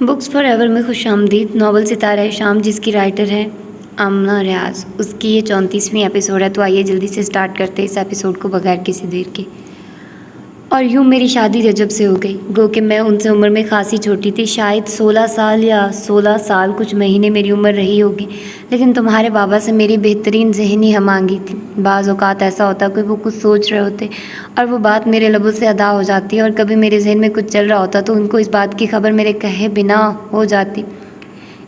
Books for ever میں خوش آمدید۔ ناول ستارہ شام جس کی رائٹر ہے آمنہ ریاض، اس کی یہ 34ویں ایپیسوڈ ہے، تو آئیے جلدی سے سٹارٹ کرتے ہیں اس ایپیسوڈ کو بغیر کسی دیر کے۔ اور یوں میری شادی رجب سے ہو گئی، گو کہ میں ان سے عمر میں خاصی چھوٹی تھی، شاید 16 سال یا 16 سال کچھ مہینے میری عمر رہی ہوگی، لیکن تمہارے بابا سے میری بہترین ذہنی ہم آہنگی تھی۔ بعض اوقات ایسا ہوتا کہ وہ کچھ سوچ رہے ہوتے اور وہ بات میرے لبوں سے ادا ہو جاتی، اور کبھی میرے ذہن میں کچھ چل رہا ہوتا تو ان کو اس بات کی خبر میرے کہے بنا ہو جاتی۔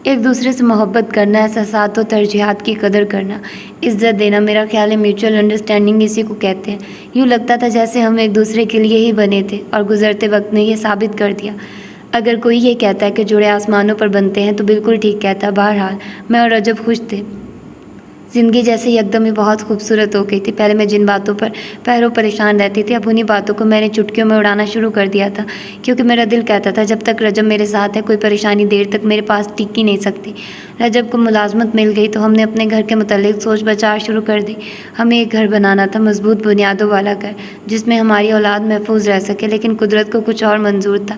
ایک دوسرے سے محبت کرنا، احساسات و ترجیحات کی قدر کرنا، عزت دینا، میرا خیال ہے میوچل انڈرسٹینڈنگ اسی کو کہتے ہیں۔ یوں لگتا تھا جیسے ہم ایک دوسرے کے لیے ہی بنے تھے، اور گزرتے وقت نے یہ ثابت کر دیا۔ اگر کوئی یہ کہتا ہے کہ جوڑے آسمانوں پر بنتے ہیں تو بالکل ٹھیک کہتا ہے۔ بہرحال میں اور رجب خوش تھے۔ زندگی جیسے یکدم ہی بہت خوبصورت ہو گئی تھی۔ پہلے میں جن باتوں پر پہروں پریشان رہتی تھی، اب انہی باتوں کو میں نے چٹکیوں میں اڑانا شروع کر دیا تھا، کیونکہ میرا دل کہتا تھا جب تک رجب میرے ساتھ ہے کوئی پریشانی دیر تک میرے پاس ٹک ہی نہیں سکتی۔ رجب کو ملازمت مل گئی تو ہم نے اپنے گھر کے متعلق سوچ بچار شروع کر دی۔ ہمیں ایک گھر بنانا تھا، مضبوط بنیادوں والا گھر جس میں ہماری اولاد محفوظ رہ سکے، لیکن قدرت کو کچھ اور منظور تھا۔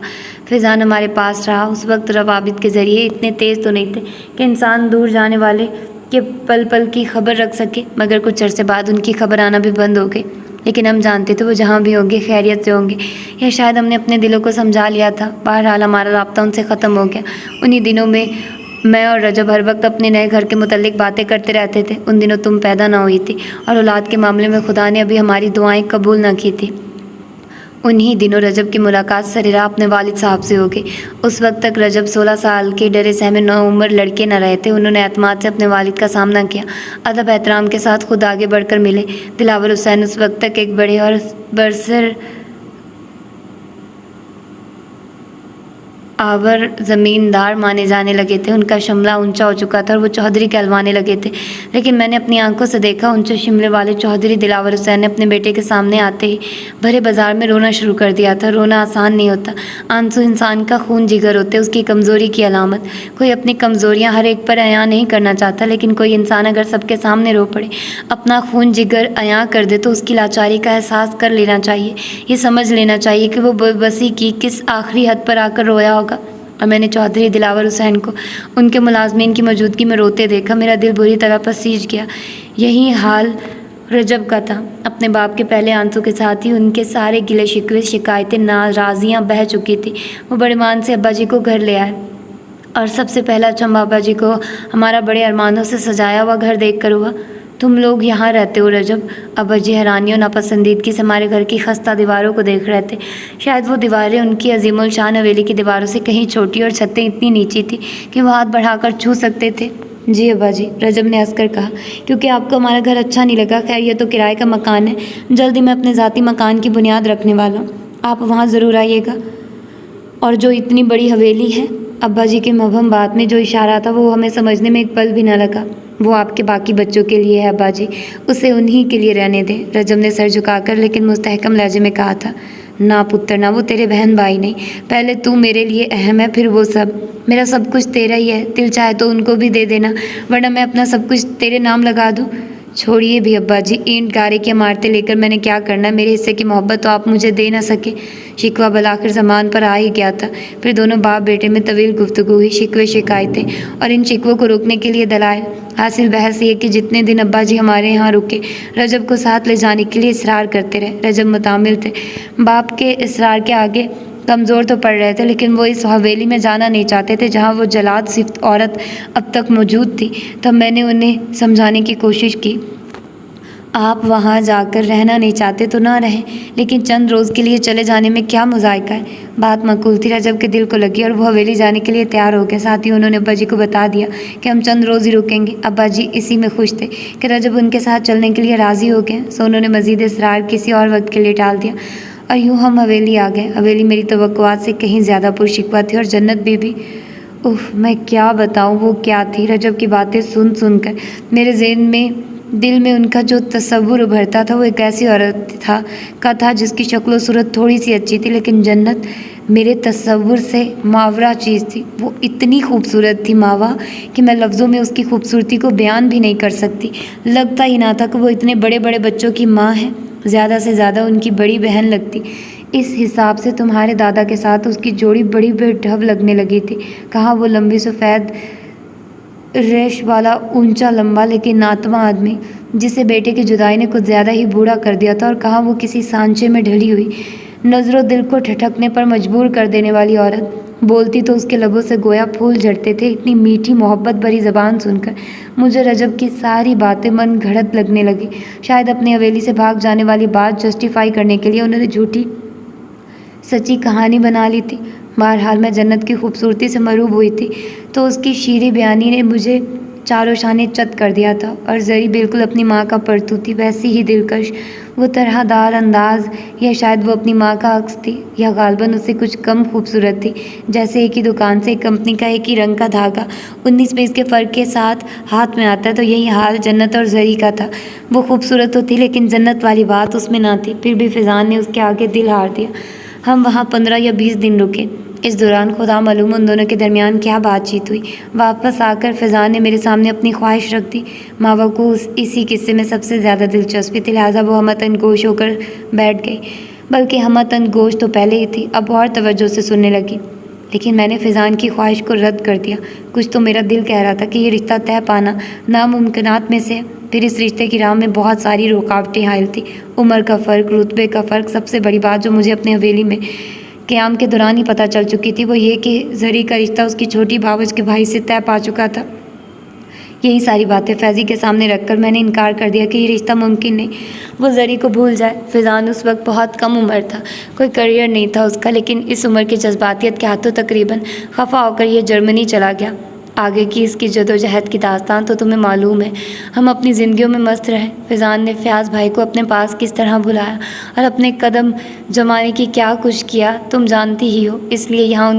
فیضان ہمارے پاس رہا۔ اس وقت روابط کے ذریعے اتنے تیز تو نہیں تھے کہ انسان دور جانے والے کہ پل پل کی خبر رکھ سکے، مگر کچھ عرصے بعد ان کی خبر آنا بھی بند ہو گئی، لیکن ہم جانتے تھے وہ جہاں بھی ہوں گے خیریت سے ہوں گے، یا شاید ہم نے اپنے دلوں کو سمجھا لیا تھا۔ بہرحال ہمارا رابطہ ان سے ختم ہو گیا۔ انہی دنوں میں اور رجب ہر وقت اپنے نئے گھر کے متعلق باتیں کرتے رہتے تھے۔ ان دنوں تم پیدا نہ ہوئی تھی، اور اولاد کے معاملے میں خدا نے ابھی ہماری دعائیں قبول نہ کی تھی۔ انہی دنوں رجب کی ملاقات سریراہ اپنے والد صاحب سے ہو گئی۔ اس وقت تک رجب 16 سال کے ڈرے سہمے نوعمر لڑکے نہ رہے تھے۔ انہوں نے اعتماد سے اپنے والد کا سامنا کیا، ادب احترام کے ساتھ خود آگے بڑھ کر ملے۔ دلاور حسین اس وقت تک ایک بڑے اور برسر آور زمیندار مانے جانے لگے تھے۔ ان کا شملہ اونچا ہو چکا تھا اور وہ چودھری کہلوانے لگے تھے، لیکن میں نے اپنی آنکھوں سے دیکھا اونچے شملے والے چودھری دلاور حسین نے اپنے بیٹے کے سامنے آتے ہی بھرے بازار میں رونا شروع کر دیا تھا۔ رونا آسان نہیں ہوتا، آنسو انسان کا خون جگر ہوتے، اس کی کمزوری کی علامت۔ کوئی اپنی کمزوریاں ہر ایک پر عیاں نہیں کرنا چاہتا، لیکن کوئی انسان اگر سب کے سامنے رو پڑے، اپنا خون جگر عیاں کر دے تو اس کی لاچاری کا احساس کر لینا چاہیے، یہ سمجھ لینا چاہیے کہ وہ بے بسی کی کس آخری حد پر آ کر رویا ہوگا۔ اور میں نے چودھری دلاور حسین کو ان کے ملازمین کی موجودگی میں روتے دیکھا۔ میرا دل بری طرح پسیج گیا۔ یہی حال رجب کا تھا۔ اپنے باپ کے پہلے آنسو کے ساتھ ہی ان کے سارے گلے شکوے، شکایتیں، ناراضیاں بہہ چکی تھی۔ وہ بڑے مان سے ابا جی کو گھر لے آئے، اور سب سے پہلا چمبہ ابا جی کو ہمارا بڑے ارمانوں سے سجایا ہوا گھر دیکھ کر ہوا۔ تم لوگ یہاں رہتے ہو رجب؟ ابا جی حیرانی اور ناپسندیدگی سے ہمارے گھر کی خستہ دیواروں کو دیکھ رہے تھے۔ شاید وہ دیواریں ان کی عظیم الشان حویلی کی دیواروں سے کہیں چھوٹی، اور چھتیں اتنی نیچی تھیں کہ وہ ہاتھ بڑھا کر چھو سکتے تھے۔ جی ابا جی، رجب نے ہنس کر کہا، کیونکہ آپ کو ہمارا گھر اچھا نہیں لگا۔ خیر یہ تو کرائے کا مکان ہے، جلد ہی میں اپنے ذاتی مکان کی بنیاد رکھنے والا ہوں، آپ وہاں ضرور آئیے گا۔ اور جو اتنی بڑی حویلی ہے، ابا جی کے مبہم بات میں جو اشارہ تھا وہ ہمیں سمجھنے میں ایک پل بھی نہ لگا۔ وہ آپ کے باقی بچوں کے لیے ہے ابا جی، اسے انہی کے لیے رہنے دیں۔ رجب نے سر جھکا کر لیکن مستحکم لہجے میں کہا تھا، نہ پتر نہ، وہ تیرے بہن بھائی نہیں، پہلے تو میرے لیے اہم ہے، پھر وہ سب۔ میرا سب کچھ تیرا ہی ہے، دل چاہے تو ان کو بھی دے دینا، ورنہ میں اپنا سب کچھ تیرے نام لگا دوں۔ چھوڑیے بھی ابا جی، اینٹ گارے کی عمارتیں لے کر میں نے کیا کرنا ہے؟ میرے حصے کی محبت تو آپ مجھے دے نہ سکے۔ شکوہ بالآخر زبان پر آ ہی گیا تھا۔ پھر دونوں باپ بیٹے میں طویل گفتگو ہوئی، شکوے، شکایتیں اور ان شکووں کو روکنے کے لیے دلائل۔ حاصل بحث یہ کہ جتنے دن ابا جی ہمارے یہاں رکے، رجب کو ساتھ لے جانے کے لیے اصرار کرتے رہے۔ رجب متحمل تھے، باپ کے اصرار کے آگے کمزور تو پڑ رہے تھے، لیکن وہ اس حویلی میں جانا نہیں چاہتے تھے جہاں وہ جلاد صفت عورت اب تک موجود تھی۔ تب میں نے انہیں سمجھانے کی کوشش کی، آپ وہاں جا کر رہنا نہیں چاہتے تو نہ رہیں، لیکن چند روز کے لیے چلے جانے میں کیا مذائقہ ہے؟ بات معقول تھی، رجب کے دل کو لگی، اور وہ حویلی جانے کے لیے تیار ہو گئے۔ ساتھ ہی انہوں نے ابا جی کو بتا دیا کہ ہم چند روز ہی رکیں گے۔ ابا جی اسی میں خوش تھے کہ رجب ان کے ساتھ چلنے کے لیے راضی ہو گئے، سو انہوں نے مزید اصرار کسی اور وقت کے لیے ٹال دیا، اور یوں ہم حویلی آ گئے۔ حویلی میری توقعات سے کہیں زیادہ پرشکوہ تھی، اور جنت بھی میں کیا بتاؤں وہ کیا تھی۔ رجب کی باتیں سن کر میرے ذہن میں، دل میں ان کا جو تصور ابھرتا تھا وہ ایک ایسی عورت تھا جس کی شکل و صورت تھوڑی سی اچھی تھی، لیکن جنت میرے تصور سے ماورا چیز تھی۔ وہ اتنی خوبصورت تھی ماوا کہ میں لفظوں میں اس کی خوبصورتی کو بیان بھی نہیں کر سکتی۔ لگتا ہی نہ تھا کہ وہ اتنے بڑے بڑے بچوں کی ماں ہے، زیادہ سے زیادہ ان کی بڑی بہن لگتی۔ اس حساب سے تمہارے دادا کے ساتھ اس کی جوڑی بڑی بے ڈھب لگنے لگی تھی۔ کہا وہ لمبی سفید ریش والا اونچا لمبا لیکن ناتواں آدمی جسے بیٹے کی جدائی نے کچھ زیادہ ہی بوڑھا کر دیا تھا، اور کہا وہ کسی سانچے میں ڈھلی ہوئی نظر و دل کو ٹھٹکنے پر مجبور کر دینے والی عورت۔ بولتی تو اس کے لبوں سے گویا پھول جھڑتے تھے۔ اتنی میٹھی محبت بھری زبان سن کر مجھے رجب کی ساری باتیں من گھڑت لگنے لگی۔ شاید اپنی حویلی سے بھاگ جانے والی بات جسٹیفائی کرنے کے لیے انہوں نے جھوٹی سچی کہانی بنا لی تھی۔ بہرحال میں جنت کی خوبصورتی سے مروب ہوئی تھی، تو اس کی شیریں بیانی نے مجھے چاروں شانے چت کر دیا تھا، اور زری بالکل اپنی ماں کا پرتو تھی، ویسی ہی دلکش، وہ طرح دار انداز، یا شاید وہ اپنی ماں کا عکس تھی، یا غالباً اس سے کچھ کم خوبصورت تھی۔ جیسے ایک ہی دکان سے ایک کمپنی کا ایک ہی رنگ کا دھاگا 19 پیس کے فرق کے ساتھ ہاتھ میں آتا ہے، تو یہی حال جنت اور زری کا تھا۔ وہ خوبصورت تو تھی لیکن جنت والی بات اس میں نہ تھی۔ پھر بھی فضان نے اس کے آگے دل ہار دیا۔ ہم وہاں 15 یا 20 دن رکے۔ اس دوران خدا معلوم ان دونوں کے درمیان کیا بات چیت ہوئی۔ واپس آ کر فضان نے میرے سامنے اپنی خواہش رکھ دی۔ ماوا کو اسی قصے میں سب سے زیادہ دلچسپی تھی، لہٰذا وہ ہمتن گوش ہو کر بیٹھ گئی، بلکہ ہمتن گوش تو پہلے ہی تھی، اب اور توجہ سے سننے لگی۔ لیکن میں نے فضان کی خواہش کو رد کر دیا۔ کچھ تو میرا دل کہہ رہا تھا کہ یہ رشتہ طے پانا ناممکنات میں سے ہے۔ پھر اس رشتے کی راہ میں بہت ساری رکاوٹیں حائل تھیں۔ عمر کا فرق، رتبے کا فرق، سب سے بڑی بات جو مجھے اپنے حویلی میں قیام کے دوران ہی پتہ چل چکی تھی، وہ یہ کہ زری کا رشتہ اس کی چھوٹی بھاوج کے بھائی سے طے پا چکا تھا۔ یہی ساری باتیں فیضی کے سامنے رکھ کر میں نے انکار کر دیا کہ یہ رشتہ ممکن نہیں، وہ زری کو بھول جائے۔ فضان اس وقت بہت کم عمر تھا، کوئی کریئر نہیں تھا اس کا، لیکن اس عمر کی جذباتیت کے ہاتھوں تقریباً خفا ہو کر یہ جرمنی چلا گیا۔ آگے کی اس کی جدوجہد کی داستان تو تمہیں معلوم ہے۔ ہم اپنی زندگیوں میں مست رہے۔ فضان نے فیاض بھائی کو اپنے پاس کس طرح بلایا اور اپنے قدم جمانے کی کیا کچھ کیا تم جانتی ہی ہو، اس لیے یہاں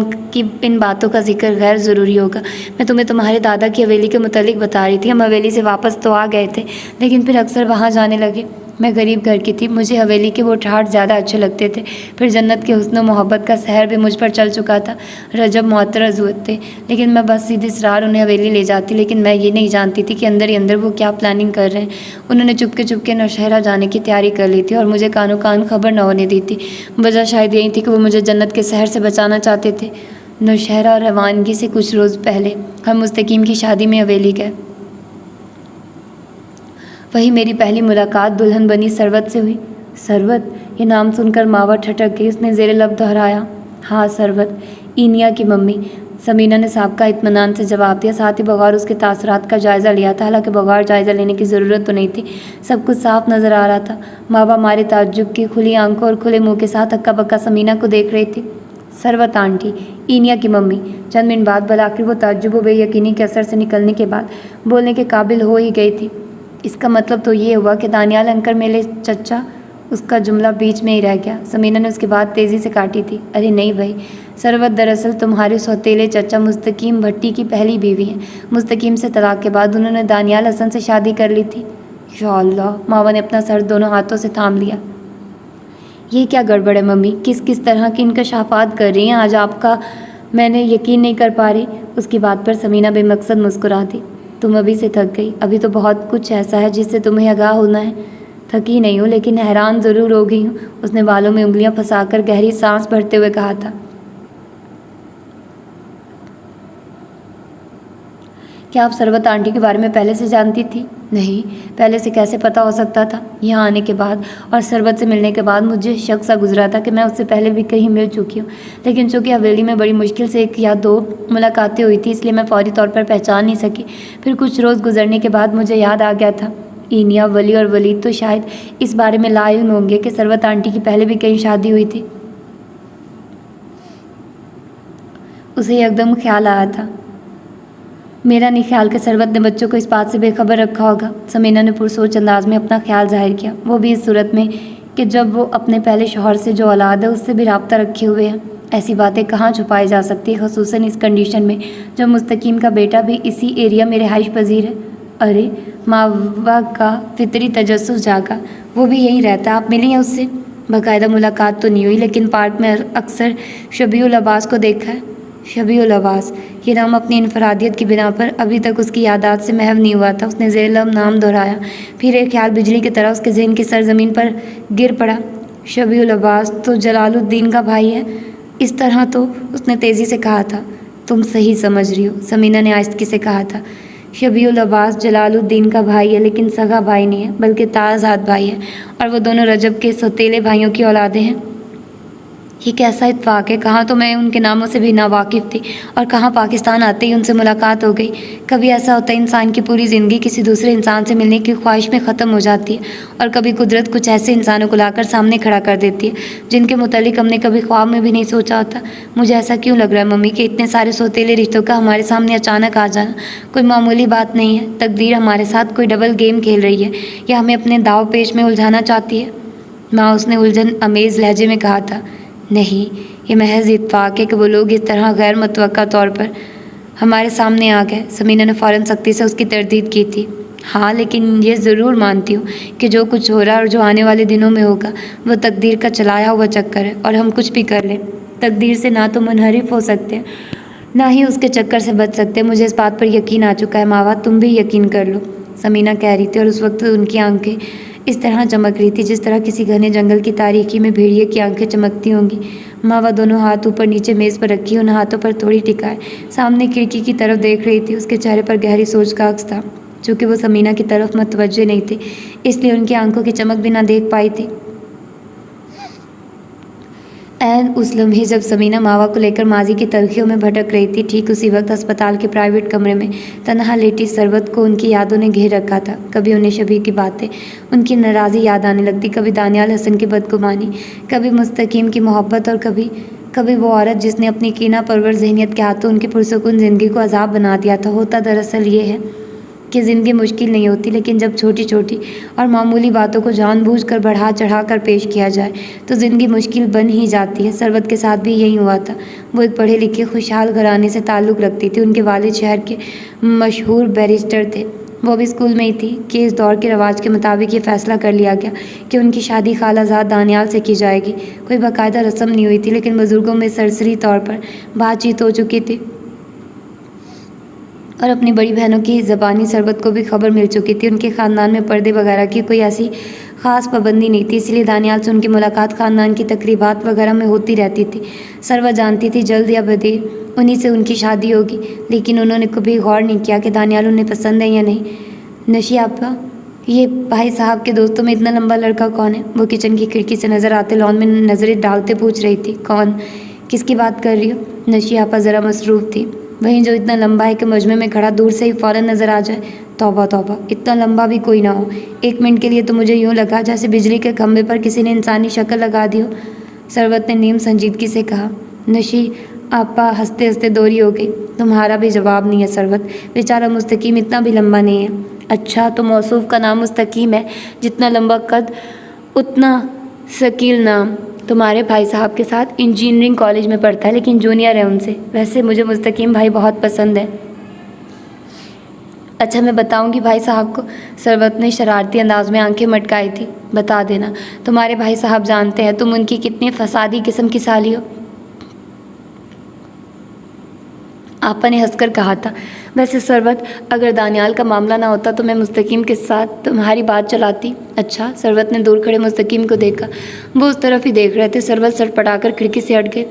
ان باتوں کا ذکر غیر ضروری ہوگا۔ میں تمہیں تمہارے دادا کی حویلی کے متعلق بتا رہی تھی۔ ہم حویلی سے واپس تو آ گئے تھے، لیکن پھر اکثر وہاں جانے لگے۔ میں غریب گھر کی تھی، مجھے حویلی کے وہ ٹھاٹھ زیادہ اچھے لگتے تھے۔ پھر جنت کے حسن و محبت کا سحر بھی مجھ پر چل چکا تھا۔ رجب معترض ہوئے تھے، لیکن میں بس سیدھی اسرار انہیں حویلی لے جاتی، لیکن میں یہ نہیں جانتی تھی کہ اندر ہی اندر وہ کیا پلاننگ کر رہے ہیں۔ انہوں نے چپکے نوشہرہ جانے کی تیاری کر لی تھی اور مجھے کانوں کان خبر نہ ہونے دی تھی۔ وجہ شاید یہی تھی کہ وہ مجھے جنت کے سحر سے بچانا چاہتے تھے۔ نوشہرہ اور روانگی سے کچھ روز پہلے ہم مستقیم کی شادی میں حویلی گئے۔ وہی میری پہلی ملاقات دلہن بنی ثروت سے ہوئی۔ ثروت؟ یہ نام سن کر ماوا ٹھٹک گئی۔ اس نے زیر لب دہرایا، ہاں ثروت، اینیا کی ممی۔ سمینہ نے سابقہ اطمینان سے جواب دیا، ساتھ ہی بغور اس کے تاثرات کا جائزہ لیا تھا، حالانکہ بغور جائزہ لینے کی ضرورت تو نہیں تھی، سب کچھ صاف نظر آ رہا تھا۔ ماوا ہمارے تعجب کی کھلی آنکھوں اور کھلے منہ کے ساتھ ہکا بکا سمینہ کو دیکھ رہی تھی۔ ثروت آنٹی، اینیا کی ممی۔ چند منٹ بعد بالآخر وہ تعجب و بے یقینی کے اثر سے نکلنے کے بعد بولنے کے قابل ہو ہی گئی تھی۔ اس کا مطلب تو یہ ہوا کہ دانیال انکل میرے چچا۔ اس کا جملہ بیچ میں ہی رہ گیا۔ سمینہ نے اس کی بات تیزی سے کاٹی تھی، ارے نہیں بھائی، ثروت دراصل تمہارے سوتیلے چچا مستقیم بھٹی کی پہلی بیوی ہیں۔ مستقیم سے طلاق کے بعد انہوں نے دانیال حسن سے شادی کر لی تھی۔ یا اللہ! ماوا نے اپنا سر دونوں ہاتھوں سے تھام لیا۔ یہ کیا گڑبڑ ہے ممی؟ کس طرح کی انکشافات کر رہی ہیں آج آپ کا؟ میں نے یقین نہیں کر پا رہی۔ اس کی بات پر سمینہ بے مقصد مسکرا دی۔ تم ابھی سے تھک گئی، ابھی تو بہت کچھ ایسا ہے جس سے تمہیں آگاہ ہونا ہے۔ تھکی نہیں ہوں، لیکن حیران ضرور ہو گئی ہوں۔ اس نے بالوں میں انگلیاں پھنسا کر گہری سانس بھرتے ہوئے کہا تھا۔ کیا آپ ثروت آنٹی کے بارے میں پہلے سے جانتی تھی؟ نہیں، پہلے سے کیسے پتہ ہو سکتا تھا؟ یہاں آنے کے بعد اور ثروت سے ملنے کے بعد مجھے شک سا گزرا تھا کہ میں اس سے پہلے بھی کہیں مل چکی ہوں، لیکن چونکہ حویلی میں بڑی مشکل سے 1 یا 2 ملاقاتیں ہوئی تھیں، اس لیے میں فوری طور پر پہچان نہیں سکی۔ پھر کچھ روز گزرنے کے بعد مجھے یاد آ گیا تھا۔ اینیا، ولی اور ولید تو شاید اس بارے میں لا علم ہوں گے کہ ثروت آنٹی کی پہلے بھی کہیں شادی ہوئی تھی۔ اسے یکدم خیال آیا تھا، میرا نہیں خیال کہ ثروت نے بچوں کو اس بات سے بے خبر رکھا ہوگا۔ سمینہ نے پرسوچ انداز میں اپنا خیال ظاہر کیا، وہ بھی اس صورت میں کہ جب وہ اپنے پہلے شوہر سے جو اولاد ہے اس سے بھی رابطہ رکھے ہوئے ہیں۔ ایسی باتیں کہاں چھپائی جا سکتی، خصوصاً اس کنڈیشن میں جب مستقیم کا بیٹا بھی اسی ایریا میں رہائش پذیر ہے۔ ارے ماوا کا فطری تجسس جاگا، وہ بھی یہیں رہتا، آپ ملی ہیں اس سے؟ باقاعدہ ملاقات تو نہیں ہوئی، لیکن پارک میں اکثر شبیہ العباس کو دیکھا ہے۔ شبیہ العباس، یہ نام اپنی انفرادیت کی بنا پر ابھی تک اس کی یادداشت سے محو نہیں ہوا تھا۔ اس نے ذیل نام دہرایا، پھر ایک خیال بجلی کی طرح اس کے ذہن کی سرزمین پر گر پڑا۔ शबी उल अब्बास तो जलालुद्दीन का भाई है। इस तरह तो उसने तेज़ी से कहा था। तुम सही समझ रही हो, समीना ने आहिस्तगी से कहा था। शबी उल अब्बास जलालुद्दीन का भाई है, लेकिन सगा भाई नहीं है, बल्कि ताज़ाद भाई है, और वो दोनों रजब के सौतेले भाइयों की औलादें हैं। ये कैसा इत्तेफाक है, कहाँ तो मैं उनके नामों से भी नावाकिफ़ थी, और कहाँ पाकिस्तान आते ही उनसे मुलाकात हो गई। कभी ऐसा होता है इंसान की पूरी ज़िंदगी किसी दूसरे इंसान से मिलने की ख्वाहिश में ख़त्म हो जाती है, और कभी कुदरत कुछ ऐसे इंसानों को लाकर सामने खड़ा कर देती है जिनके मुतालिक हमने कभी ख्वाब में भी नहीं सोचा होता। मुझे ऐसा क्यों लग रहा है मम्मी कि इतने सारे सौतेले रिश्तों का हमारे सामने अचानक आ जाना कोई मामूली बात नहीं है। तकदीर हमारे साथ कोई डबल गेम खेल रही है, या हमें अपने दाव पेश में उलझाना चाहती है। माँ, उसने उलझन अमेज़ लहजे में कहा था। नहीं, ये महज इत्तेफाक है कि वो लोग इस तरह गैर मुतवक्का तौर पर हमारे सामने आ गए। समीना ने फ़ौरन सख्ती से उसकी तरदीद की थी। हाँ, लेकिन ये ज़रूर मानती हूँ कि जो कुछ हो रहा है और जो आने वाले दिनों में होगा वो तकदीर का चलाया हुआ चक्कर है, और हम कुछ भी कर लें तकदीर से ना तो मुनहरिफ हो सकते हैं, ना ही उसके चक्कर से बच सकते हैं। मुझे इस बात पर यकीन आ चुका है मावा, तुम भी यकीन कर लो, समीना कह रही थी, और उस वक्त उनकी आंखें इस तरह चमक रही थी जिस तरह किसी घने जंगल की तारीकी में भेड़िए की आंखें चमकती होंगी। मावा दोनों हाथ ऊपर नीचे मेज़ पर रखी, उन हाथों पर थोड़ी टिकाए सामने खिड़की की तरफ देख रही थी। उसके चेहरे पर गहरी सोच का अक्स था। चूँकि वो समीना की तरफ मुतवज्जे नहीं थे, इसलिए उनकी आंखों की चमक भी ना देख पाई थी। ऐन उस लम्हे जब समीना मावा को लेकर माजी की तलखियों में भटक रही थी, ठीक उसी वक्त अस्पताल के प्राइवेट कमरे में तनहा लेटी सरवत को उनकी यादों ने घेर रखा था। कभी उन्हें शबी की बातें, उनकी नाराज़ी याद आने लगती, कभी दानियाल हसन की बदगुमानी, कभी मुस्तकीम की मोहब्बत, और कभी वो औरत जिसने अपनी कीना परवर ज़हनियत के हाथों उनकी पुरसुकून ज़िंदगी को अजाब बना दिया था। होता दरअसल ये है कि ज़िंदगी मुश्किल नहीं होती, लेकिन जब छोटी छोटी और मामूली बातों को जानबूझकर बढ़ा चढ़ा कर पेश किया जाए तो ज़िंदगी मुश्किल बन ही जाती है। सरवत के साथ भी यही हुआ था। वो एक पढ़े लिखे खुशहाल घराने से ताल्लुक़ रखती थी। उनके वालिद शहर के मशहूर बैरिस्टर थे। वो भी स्कूल में ही थी कि इस दौर के रवाज के मुताबिक ये फ़ैसला कर लिया गया कि उनकी शादी खालाजाद दानियाल से की जाएगी। कोई बाकायदा रस्म नहीं हुई थी, लेकिन बुज़ुर्गों में सरसरी तौर पर बातचीत हो चुकी थी, और अपनी बड़ी बहनों की ज़बानी सरबत को भी खबर मिल चुकी थी। उनके ख़ानदान में पर्दे वगैरह की कोई ऐसी ख़ास पाबंदी नहीं थी, इसलिए दानियाल से उनकी मुलाकात ख़ानदान की तकरीबात वगैरह में होती रहती थी। सरवत जानती थी जल्द या बदेर उन्हीं से उनकी शादी होगी, लेकिन उन्होंने कभी गौर नहीं किया कि दानियाल उन्हें पसंद है या नहीं। नशी आपा, ये भाई साहब के दोस्तों में इतना लंबा लड़का कौन है? वो किचन की खिड़की से नज़र आते लॉन में नज़रें डालते पूछ रही थी। कौन? किसकी बात कर रही हो? नशी आपा ज़रा मसरूफ़ थी। वहीं जो इतना लंबा है कि मजमे में खड़ा दूर से ही फ़ौरन नज़र आ जाए। तौबा तौबा, इतना लंबा भी कोई ना हो। एक मिनट के लिए तो मुझे यूँ लगा जैसे बिजली के खंभे पर किसी ने इंसानी शक्ल लगा दी हो, सरवत ने नीम संजीदगी से कहा। नशी आपा हंसते हंसते दोरी हो गई। तुम्हारा भी जवाब नहीं है सरवत, बेचारा मुस्तकीम इतना भी लंबा नहीं है। अच्छा, तो मौसूफ का नाम मुस्तकीम है, जितना लंबा कद उतना शकील नाम। तुम्हारे भाई साहब के साथ इंजीनियरिंग कॉलेज में पढ़ता है, लेकिन जूनियर है उनसे। वैसे मुझे मुस्तकीम भाई बहुत पसंद है। अच्छा, मैं बताऊंगी भाई साहब को, सरवत ने शरारती अंदाज में आंखें मटकाई थी। बता देना, तुम्हारे भाई साहब जानते हैं तुम उनकी कितनी फसादी किस्म की साली हो। आपा ने हंसकर कहा था। वैसे सरवत, अगर दानियाल का मामला ना होता तो मैं मुस्तकीम के साथ तुम्हारी बात चलाती। अच्छा, सरवत ने दूर खड़े मुस्तकीम को देखा। वो उस तरफ ही देख रहे थे। सरवत सड़पड़ाकर खिड़की से हट गए।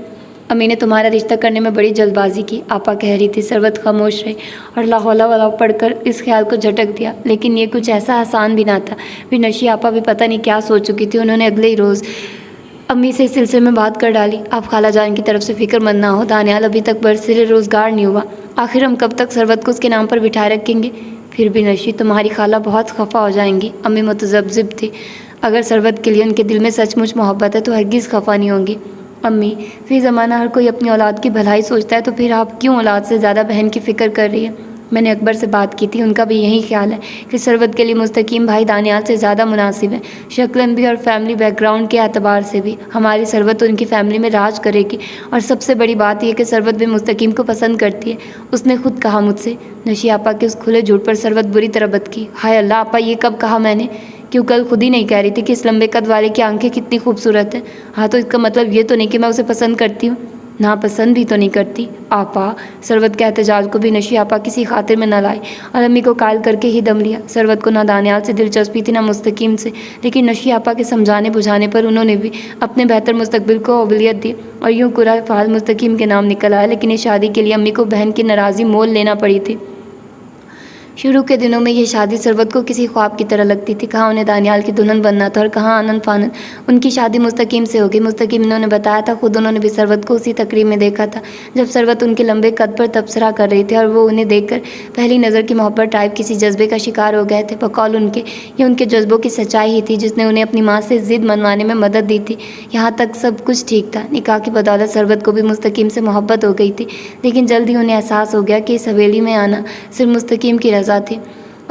अम्मी ने तुम्हारा रिश्ता करने में बड़ी जल्दबाजी की, आपा कह रही थी। सरवत खामोश रही और ला हौला वाला पढ़कर इस ख्याल को झटक दिया, लेकिन ये कुछ ऐसा आसान भी ना था। फिर नशी आपा भी पता नहीं क्या सोच चुकी थी। उन्होंने अगले ही रोज़ अम्मी से इस सिलसिले में बात कर डाली। आप खाला जान की तरफ से फिक्रमंद ना हो, दानियाल अभी तक बरसिरे रोज़गार नहीं हुआ। आखिर हम कब तक सरवत को उसके नाम पर बिठाए रखेंगे? फिर भी नशी, तुम्हारी खाला बहुत खफा हो जाएंगी। अम्मी मुतज़ब्ज़िब थी। अगर सरवत के लिए उनके दिल में सचमुच मोहब्बत है तो हरगिज़ खफा नहीं होंगी। अम्मी, फिर ज़माना हर कोई अपनी औलाद की भलाई सोचता है, तो फिर आप क्यों औलाद से ज़्यादा बहन की फ़िक्र कर रही है? मैंने अकबर से बात की थी, उनका भी यही ख्याल है कि सरवत के लिए मुस्तकीम भाई दानियाल से ज़्यादा मुनासिब है, शक्लन भी और फैमिली बैकग्राउंड के एतबार से भी। हमारी सरवत उनकी फैमिली में राज करेगी, और सबसे बड़ी बात यह कि सरवत भी मुस्तकीम को पसंद करती है। उसने खुद कहा मुझसे। नशी आपा के उस खुले झूठ पर सरवत बुरी तरह बदकी। हाय अल्लाह, आपा ये कब कहा मैंने? क्यों, कल खुद ही नहीं कह रही थी कि इस लंबे कद वाले की आंखें कितनी खूबसूरत हैं? हाँ, तो इसका मतलब ये तो नहीं कि मैं उसे पसंद करती हूँ। नापसंद भी तो नहीं करती। आपा, सरवत के एहतजाज को भी नशी आपा किसी खातिर में न लाई और अम्मी को कायल करके ही दम लिया। सरवत को ना दानियाल से दिलचस्पी थी ना मुस्तकीम से, लेकिन नशी आपा के समझाने बुझाने पर उन्होंने भी अपने बेहतर मुस्तकबिल को अवलियत दी और यूँ कुरा फाल मुस्तकीम के नाम निकल आया। लेकिन इस शादी के लिए अम्मी को बहन की नाराज़ी मोल लेना पड़ी थी। शुरू के दिनों में यह शादी सरवत को किसी ख्वाब की तरह लगती थी। कहाँ उन्हें दानियाल की दुल्हन बनना था और कहाँ आनंद फानंद उनकी शादी मुस्तकीम से होगी। मुस्तकीम इन्होंने बताया था, खुद उन्होंने भी सरवत को उसी तकरीब में देखा था जब सरवत उनके लंबे कद पर तबसरा कर रही थी और वो उन्हें देखकर पहली नज़र की मोहब्बत टाइप किसी जज्बे का शिकार हो गए थे। बकौल उनके ये उनके जज्बों की सच्चाई ही थी जिसने उन्हें अपनी माँ से ज़िद मनवाने में मदद दी थी। यहाँ तक सब कुछ ठीक था। निकाह की बदौलत सरवत को भी मुस्तकीम से मोहब्बत हो गई थी, लेकिन जल्द ही उन्हें एहसास हो गया कि इस हवेली में आना सिर्फ मुस्तकीम की रज़ा थी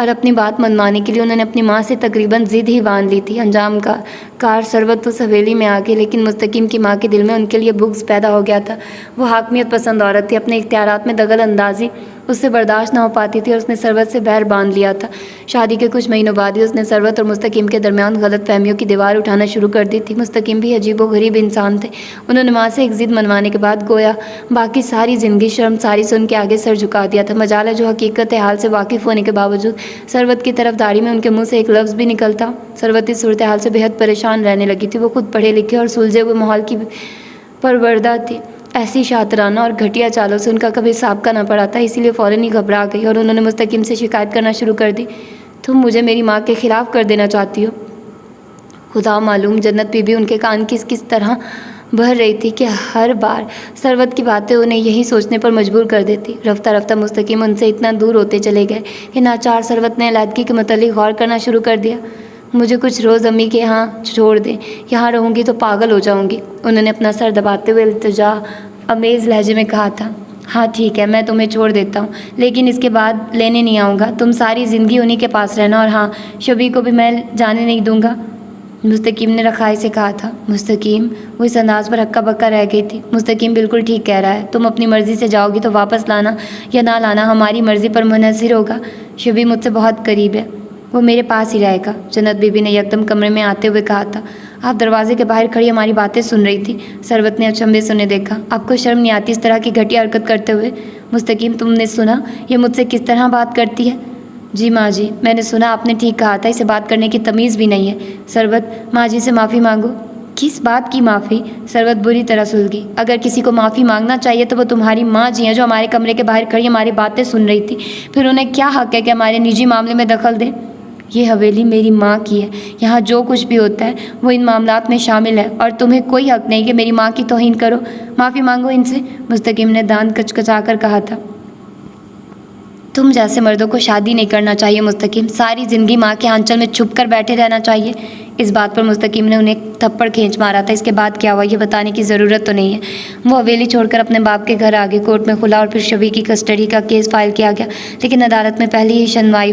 और अपनी बात मनवाने के लिए उन्होंने अपनी माँ से तकरीबन ज़िद ही बांध ली थी। अंजाम का कार सरवत तो हवेली में आ गई, लेकिन मुस्तकीम की माँ के दिल में उनके लिए बुग़्ज़ पैदा हो गया था। वो हाकमियत पसंद औरत थी, अपने इख्तियारात में दखल अंदाज़ी उससे बर्दाश्त ना हो पाती थी और उसने सरवत से बैर बांध लिया था। शादी के कुछ महीनों बाद ही उसने सरवत और मुस्तकीम के दरमियान गलत फहमियों की दीवार उठाना शुरू कर दी थी। मुस्तकीम भी अजीब व गरीब इंसान थे। उन्होंने माँ से एक ज़िद मनवाने के बाद गोया बाकी सारी ज़िंदगी शर्मसारी से उनके आगे सर झुका दिया था। मजाल है जो हकीकत हाल से वाकिफ़ होने के बावजूद सरवत की तरफदारी में उनके मुँह से एक लफ्ज़ भी निकलता। सरवत इस सूरत हाल से बेहद परेशान रहने लगी थी। वो खुद पढ़े लिखे और सुलझे हुए माहौल की परवरदा थी। ऐसी शातराना और घटिया चालों से उनका कभी साबका न पड़ा था, इसीलिए फ़ौरन ही घबरा गई और उन्होंने मुस्तकीम से शिकायत करना शुरू कर दी। तुम मुझे मेरी माँ के ख़िलाफ़ कर देना चाहती हो। खुदा मालूम जन्नत बीबी उनके कान किस तरह भर रही थी कि हर बार सरवत की बातें उन्हें यही सोचने पर मजबूर कर देती। रफ्ता रफ्ता मुस्तकीम उनसे इतना दूर होते चले गए कि नाचार सरवत ने अलहदगी के मुतालिक गौर करना शुरू कर दिया। मुझे कुछ रोज़ अम्मी के यहाँ छोड़ दें, यहाँ रहूँगी तो पागल हो जाऊँगी। उन्होंने अपना सर दबाते हुए इल्तिजा अमेज़ लहजे में कहा था। हाँ ठीक है, मैं तुम्हें छोड़ देता हूँ, लेकिन इसके बाद लेने नहीं आऊँगा। तुम सारी ज़िंदगी उन्हीं के पास रहना और हाँ, शबी को भी मैं जाने नहीं दूँगा, मुस्तकीम ने रखाई से कहा था। मुस्तकीम वो इस अंदाज़ पर हक्का बक्का रह गई थी। मुस्तकीम बिल्कुल ठीक कह रहा है, तुम अपनी मर्ज़ी से जाओगी तो वापस लाना या ना लाना हमारी मर्ज़ी पर मुनहसर होगा। शबी मुझसे बहुत करीब है, वो मेरे पास ही रहेगा, जन्नत बीबी ने यकदम कमरे में आते हुए कहा था। आप दरवाजे के बाहर खड़ी हमारी बातें सुन रही थी। सरवत ने अचंभे से उन्हें देखा। आपको शर्म नहीं आती इस तरह की घटिया हरकत करते हुए? मुस्तकीम, तुमने सुना ये मुझसे किस तरह बात करती है? जी माँ जी, मैंने सुना, आपने ठीक कहा था, इसे बात करने की तमीज़ भी नहीं है। सरवत, माँ जी से माफ़ी मांगो। किस बात की माफ़ी? सरवत बुरी तरह सुलगी। अगर किसी को माफ़ी मांगना चाहिए तो वो तुम्हारी माँ जी हैं जो हमारे कमरे के बाहर खड़ी हमारी बातें सुन रही थी। फिर उन्हें क्या हक़ है कि हमारे निजी मामले में दखल दें? ये हवेली मेरी माँ की है, यहाँ जो कुछ भी होता है वो इन मामलात में शामिल है और तुम्हें कोई हक़ नहीं कि मेरी माँ की तौहीन करो। माफ़ी मांगो इनसे, मुस्तकीम ने दांत कचकचा कर कहा था। तुम जैसे मर्दों को शादी नहीं करना चाहिए मुस्तकीम, सारी ज़िंदगी माँ के आंचल में छुप कर बैठे रहना चाहिए। इस बात पर मुस्तकीम ने उन्हें थप्पड़ खींच मारा था। इसके बाद क्या हुआ ये बताने की ज़रूरत तो नहीं है। वो हवेली छोड़कर अपने बाप के घर आ गए। कोर्ट में खुला और फिर शबी की कस्टडी का केस फाइल किया गया, लेकिन अदालत में पहली ही सुनवाई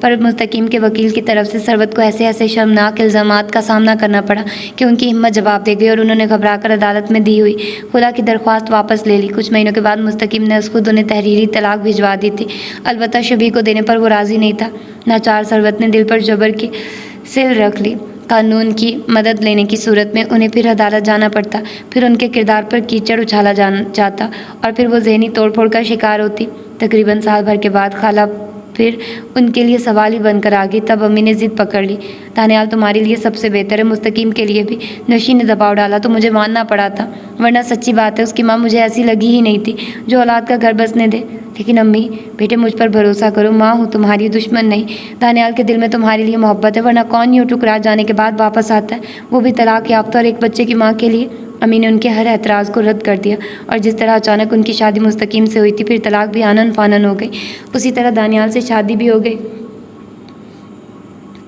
पर मुस्तकीम के वकील की तरफ से सरवत को ऐसे ऐसे शर्मनाक इल्ज़ामात का सामना करना पड़ा कि उनकी हिम्मत जवाब दे गई और उन्होंने घबरा कर अदालत में दी हुई खुला की दरख्वास्त वापस ले ली। कुछ महीनों के बाद मुस्तकीम ने खुद उन्हें तहरीरी तलाक भिजवा दी थी। अलबत्ता शबी को देने पर वो राज़ी नहीं था। नाचार सरवत ने दिल पर जबर की सिल रख ली। कानून की मदद लेने की सूरत में उन्हें फिर अदालत जाना पड़ता, फिर उनके किरदार पर कीचड़ उछाला जाता और फिर वो ज़हनी तोड़फोड़ का शिकार होती। तकरीबन साल भर के बाद खाला फिर उनके लिए सवाल ही बनकर आ गई। तब अम्मी ने ज़िद पकड़ ली। दानियाल तुम्हारे लिए सबसे बेहतर है, मुस्तकीम के लिए भी। नशी ने दबाव डाला तो मुझे मानना पड़ा था, वरना सच्ची बात है उसकी माँ मुझे ऐसी लगी ही नहीं थी जो औलाद का घर बसने दे। लेकिन अम्मी, बेटे मुझ पर भरोसा करो, माँ हूँ तुम्हारी, दुश्मन नहीं। दानियाल के दिल में तुम्हारे लिए मोहब्बत है, वरना कौन यूँ ठुकरा जाने के बाद वापस आता है, वो भी तलाक याफ्ता और एक बच्चे की माँ के लिए। अम्मी ने उनके हर एतराज़ को रद्द कर दिया और जिस तरह अचानक उनकी शादी मुस्तकीम से हुई थी, फिर तलाक भी आनन फानन हो गई, उसी तरह दानियाल से शादी भी हो गई।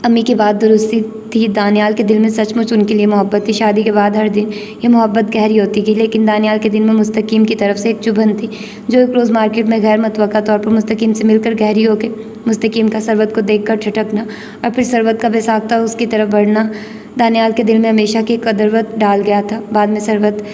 अम्मी की बात दुरुस्ती थी। दानियाल के दिल में सचमुच उनके लिए मोहब्बत थी। शादी के बाद हर दिन ये मोहब्बत गहरी होती गई, लेकिन दानियाल के दिल में मुस्तकीम की तरफ से एक चुभन थी जो एक रोज़ मार्केट में गैर मतवक्का तौर पर मुस्तकीम से मिलकर गहरी हो गई। मुस्तकीम का सरवत को देखकर ठिठकना और फिर सरवत का बेसाख्ता उसकी तरफ बढ़ना दानियाल के दिल में हमेशा की कदरवत डाल गया था। बाद में सरवत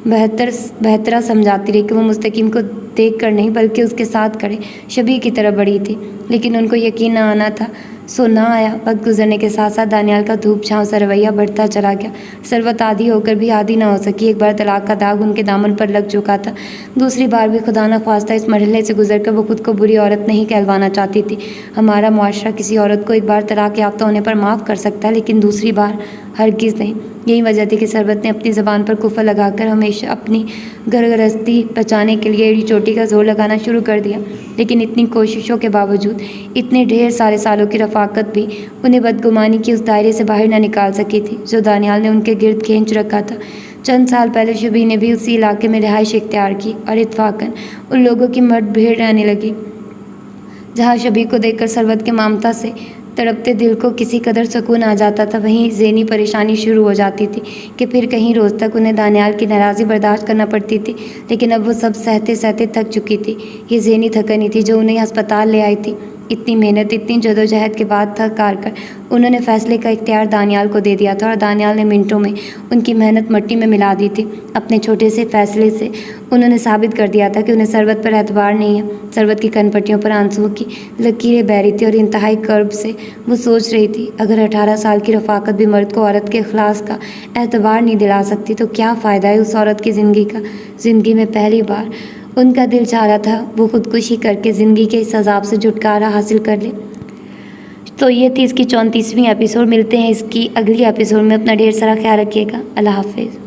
बेहतरा समझाती रही कि वो मुस्तकीम को देख कर नहीं बल्कि उसके साथ खड़े शबी की तरह बड़ी थी, लेकिन उनको यकीन न आना था सो ना आया। वक्त गुजरने के साथ साथ दानियाल का धूप छांव सा रवैया बढ़ता चला गया। सरवत आदी होकर भी आदी ना हो सकी। एक बार तलाक का दाग उनके दामन पर लग चुका था। दूसरी बार भी खुदा न ख्वास्ता इस मरहले से गुजरकर वो खुद को बुरी औरत नहीं कहलवाना चाहती थी। हमारा मुआशरा किसी औरत को एक बार तलाक याफ्ता होने पर माफ़ कर सकता है, लेकिन दूसरी बार हरगिज़ नहीं। यही वजह थी कि सरवत ने अपनी ज़बान पर कुफर लगाकर हमेशा अपनी घरगृहस्थी बचाने के लिए एड़ी चोटी का जोर लगाना शुरू कर दिया। लेकिन इतनी कोशिशों के बावजूद, इतने ढेर सारे सालों की रफ़ाकत भी उन्हें बदगुमानी की उस दायरे से बाहर न निकाल सकी थी जो दानियाल ने उनके गिर्द खींच रखा था। चंद साल पहले शबी ने भी उसी इलाके में रिहाइश इख्तियार की और इत्फाकन उन लोगों की मर्द भीड़ रहने लगी जहाँ शबी को देखकर सरवत के ममता से तड़पते दिल को किसी कदर सुकून आ जाता था, वहीं ज़हनी परेशानी शुरू हो जाती थी कि फिर कहीं रोज़ तक उन्हें दानियाल की नाराज़गी बर्दाश्त करना पड़ती थी। लेकिन अब वो सब सहते सहते थक चुकी थी। ये ज़हनी थकन ही थी जो उन्हें अस्पताल ले आई थी। इतनी मेहनत, इतनी जदोजहद के बाद थक हार कर उन्होंने फ़ैसले का इख्तियार दानियाल को दे दिया था और दानियाल ने मिनटों में उनकी मेहनत मिट्टी में मिला दी थी। अपने छोटे से फ़ैसले से उन्होंने साबित कर दिया था कि उन्हें सरवत पर एतबार नहीं है। सरवत की कनपट्टियों पर आंसुओं की लकीरें बह रही थी और इंतहाई कर्ब से वो सोच रही थी, अगर 18 साल की रफ़ाकत भी मर्द को औरत के इखलास का एतबार नहीं दिला सकती तो क्या फ़ायदा है उस औरत की ज़िंदगी का। ज़िंदगी में पहली बार उनका दिल चाह रहा था वो खुदकुशी करके ज़िंदगी के इस अजाब से छुटकारा हासिल कर ले। तो ये थी इसकी 34वीं एपिसोड। मिलते हैं इसकी अगली एपिसोड में। अपना ढेर सारा ख्याल रखिएगा। अल्लाह हाफिज़।